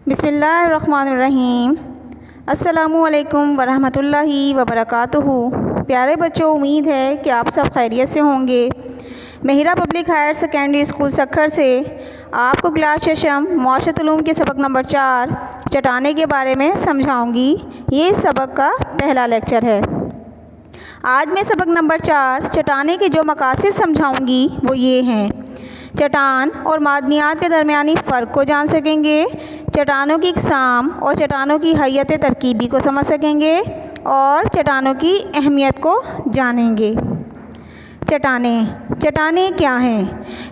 بسم اللہ الرحمن الرحیم۔ السلام علیکم ورحمۃ اللہ وبرکاتہ۔ پیارے بچوں، امید ہے کہ آپ سب خیریت سے ہوں گے۔ مہرہ public higher secondary school Sukkur سے آپ کو کلاس ششم معاشرت علوم کے سبق نمبر 4 چٹانیں کے بارے میں سمجھاؤں گی۔ یہ اس سبق کا پہلا لیکچر ہے۔ آج میں سبق نمبر 4 چٹانیں کے جو مقاصد سمجھاؤں گی وہ یہ ہیں۔ چٹان اور معدنیات کے درمیانی فرق کو جان سکیں گے، چٹانوں کی اقسام اور چٹانوں کی حیت ترکیبی کو سمجھ سکیں گے اور چٹانوں کی اہمیت کو جانیں گے۔ چٹانیں کیا ہیں؟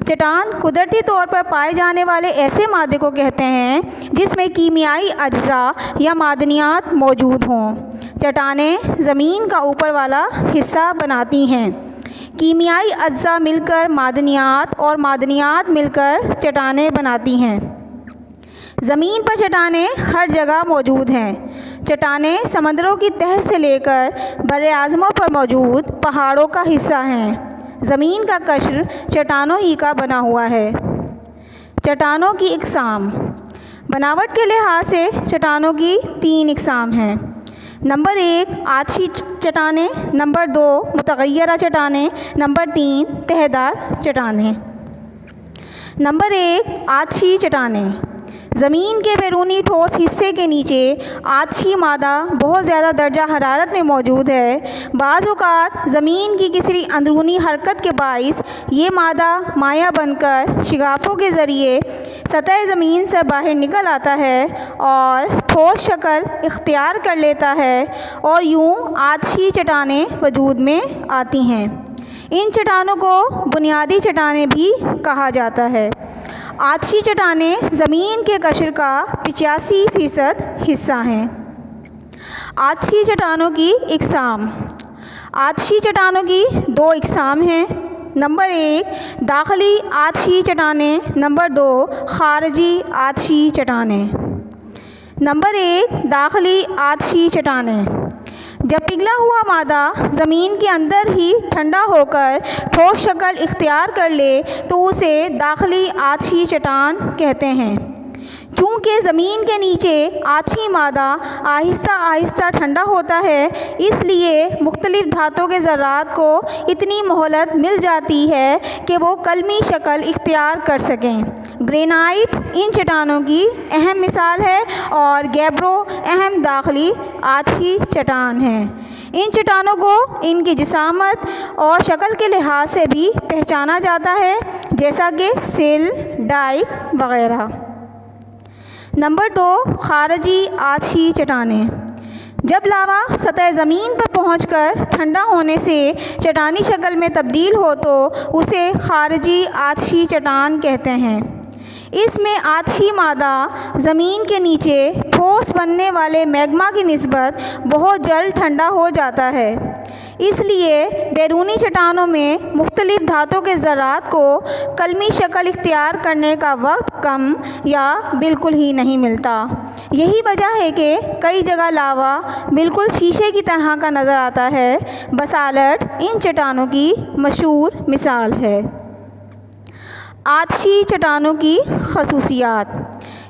چٹان قدرتی طور پر پائے جانے والے ایسے مادے کو کہتے ہیں جس میں کیمیائی اجزاء یا معدنیات موجود ہوں۔ چٹانیں زمین کا اوپر والا حصہ بناتی ہیں۔ کیمیائی اجزاء مل کر معدنیات اور معدنیات مل کر چٹانیں بناتی ہیں۔ زمین پر چٹانیں ہر جگہ موجود ہیں۔ چٹانیں سمندروں کی تہہ سے لے کر براعظموں پر موجود پہاڑوں کا حصہ ہیں۔ زمین کا قشر چٹانوں ہی کا بنا ہوا ہے۔ چٹانوں کی اقسام۔ بناوٹ کے لحاظ سے چٹانوں کی 3 اقسام ہیں۔ نمبر 1 آتشی چٹانیں، نمبر 2 متغیرہ چٹانیں، نمبر 3 تہہ دار چٹانیں۔ نمبر 1 آتشی چٹانیں۔ زمین کے بیرونی ٹھوس حصے کے نیچے آتشی مادہ بہت زیادہ درجہ حرارت میں موجود ہے۔ بعض اوقات زمین کی کسی اندرونی حرکت کے باعث یہ مادہ مائع بن کر شگافوں کے ذریعے سطح زمین سے باہر نکل آتا ہے اور ٹھوس شکل اختیار کر لیتا ہے اور یوں آتشی چٹانیں وجود میں آتی ہیں۔ ان چٹانوں کو بنیادی چٹانیں بھی کہا جاتا ہے۔ آتشی چٹانیں زمین کے قشر کا 85% حصہ ہیں۔ آتشی چٹانوں کی اقسام۔ آتشی چٹانوں کی 2 اقسام ہیں۔ نمبر 1 داخلی آتشی چٹانیں، نمبر 2 خارجی آتشی چٹانیں۔ نمبر 1 داخلی آتشی چٹانیں۔ جب پگھلا ہوا مادہ زمین کے اندر ہی ٹھنڈا ہو کر ٹھوس شکل اختیار کر لے تو اسے داخلی آتشی چٹان کہتے ہیں۔ چونکہ زمین کے نیچے آتشی مادہ آہستہ آہستہ ٹھنڈا ہوتا ہے، اس لیے مختلف دھاتوں کے ذرات کو اتنی مہلت مل جاتی ہے کہ وہ کلمی شکل اختیار کر سکیں۔ گرینائٹ ان چٹانوں کی اہم مثال ہے اور گیبرو اہم داخلی آتشی چٹان ہے۔ ان چٹانوں کو ان کی جسامت اور شکل کے لحاظ سے بھی پہچانا جاتا ہے، جیسا کہ سل، ڈائک وغیرہ۔ نمبر 2 خارجی آتشی چٹانیں۔ جب لاوا سطح زمین پر پہنچ کر ٹھنڈا ہونے سے چٹانی شکل میں تبدیل ہو تو اسے خارجی آتشی چٹان کہتے ہیں۔ اس میں آتشی مادہ زمین کے نیچے ٹھوس بننے والے میگما کی نسبت بہت جلد ٹھنڈا ہو جاتا ہے۔ اس لیے بیرونی چٹانوں میں مختلف دھاتوں کے ذرات کو کلمی شکل اختیار کرنے کا وقت کم یا بالکل ہی نہیں ملتا۔ یہی وجہ ہے کہ کئی جگہ لاوا بالکل شیشے کی طرح کا نظر آتا ہے۔ باسالٹ ان چٹانوں کی مشہور مثال ہے۔ آتشی چٹانوں کی خصوصیات۔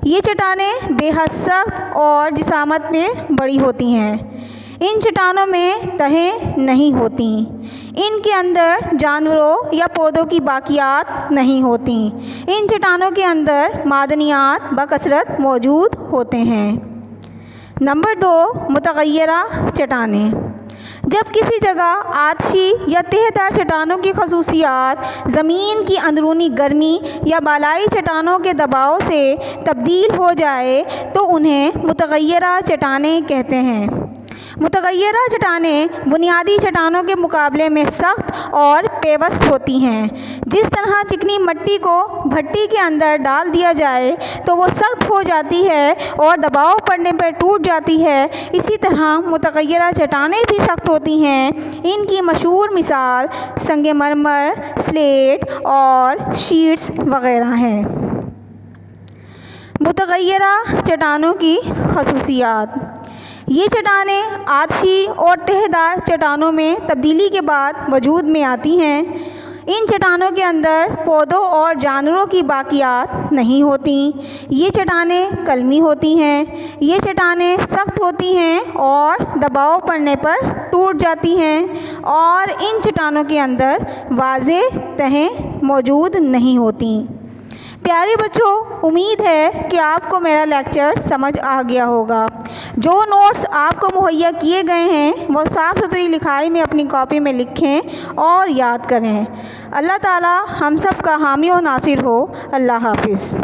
یہ چٹانیں بے حد سخت اور جسامت میں بڑی ہوتی ہیں۔ ان چٹانوں میں تہیں نہیں ہوتیں۔ ان کے اندر جانوروں یا پودوں کی باقیات نہیں ہوتیں۔ ان چٹانوں کے اندر معدنیات بکثرت موجود ہوتے ہیں۔ نمبر 2 متغیرہ چٹانیں۔ جب کسی جگہ آتشی یا تہہ دار چٹانوں کی خصوصیات زمین کی اندرونی گرمی یا بالائی چٹانوں کے دباؤ سے تبدیل ہو جائے تو انہیں متغیرہ چٹانیں کہتے ہیں۔ متغیرہ چٹانیں بنیادی چٹانوں کے مقابلے میں سخت اور پیوست ہوتی ہیں۔ جس طرح چکنی مٹی کو بھٹی کے اندر ڈال دیا جائے تو وہ سخت ہو جاتی ہے اور دباؤ پڑنے پر ٹوٹ جاتی ہے، اسی طرح متغیرہ چٹانیں بھی سخت ہوتی ہیں۔ ان کی مشہور مثال سنگ مرمر، سلیٹ اور شیٹس وغیرہ ہیں۔ متغیرہ چٹانوں کی خصوصیات۔ یہ چٹانیں آتشی اور تہہ دار چٹانوں میں تبدیلی کے بعد وجود میں آتی ہیں۔ ان چٹانوں کے اندر پودوں اور جانوروں کی باقیات نہیں ہوتیں۔ یہ چٹانیں قلمی ہوتی ہیں۔ یہ چٹانیں سخت ہوتی ہیں اور دباؤ پڑنے پر ٹوٹ جاتی ہیں، اور ان چٹانوں کے اندر واضح تہیں موجود نہیں ہوتیں۔ پیارے بچوں، امید ہے کہ آپ کو میرا لیکچر سمجھ آ گیا ہوگا۔ جو نوٹس آپ کو مہیا کیے گئے ہیں وہ صاف ستھری لکھائی میں اپنی کاپی میں لکھیں اور یاد کریں۔ اللہ تعالی ہم سب کا حامی و ناصر ہو۔ اللہ حافظ۔